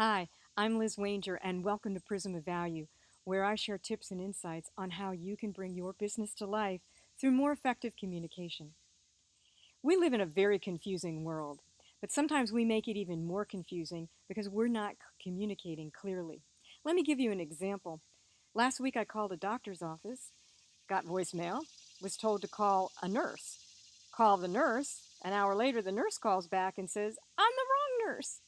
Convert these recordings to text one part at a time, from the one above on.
Hi, I'm Liz Wainger, and welcome to Prism of Value, where I share tips and insights on how you can bring your business to life through more effective communication. We live in a very confusing world, but sometimes we make it even more confusing because we're not communicating clearly. Let me give you an example. Last week I called a doctor's office, got voicemail, was told to call a nurse. Call the nurse. An hour later, the nurse calls back and says, "I'm the wrong nurse.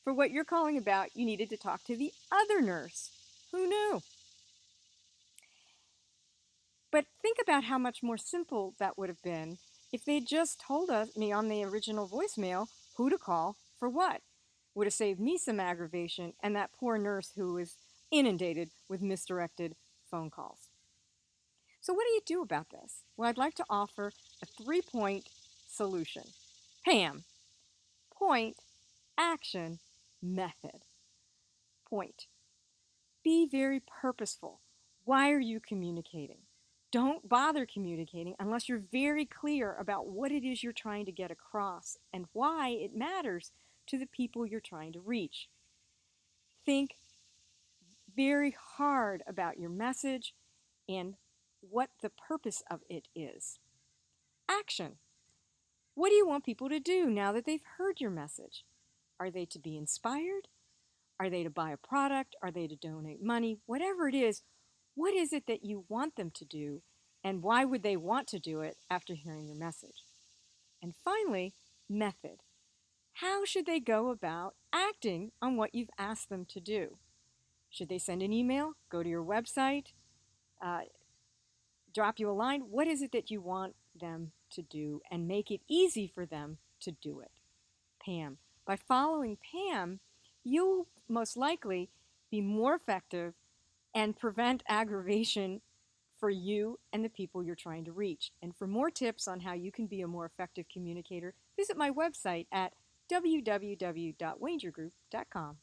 For what you're calling about, you needed to talk to the other nurse." Who knew? But think about how much more simple that would have been if they'd just told me on the original voicemail who to call for what. Would have saved me some aggravation and that poor nurse who was inundated with misdirected phone calls. So what do you do about this? Well, I'd like to offer a 3-point solution. PAM. Point, action, method. Point. Be very purposeful. Why are you communicating? Don't bother communicating unless you're very clear about what it is you're trying to get across and why it matters to the people you're trying to reach. Think very hard about your message and what the purpose of it is. Action. What do you want people to do now that they've heard your message? Are they to be inspired? Are they to buy a product? Are they to donate money? Whatever it is, what is it that you want them to do, and why would they want to do it after hearing your message? And finally, method. How should they go about acting on what you've asked them to do? Should they send an email, go to your website, drop you a line? What is it that you want them to do, and make it easy for them to do it? PAM. By following PAM, you'll most likely be more effective and prevent aggravation for you and the people you're trying to reach. And for more tips on how you can be a more effective communicator, visit my website at www.waingergroup.com.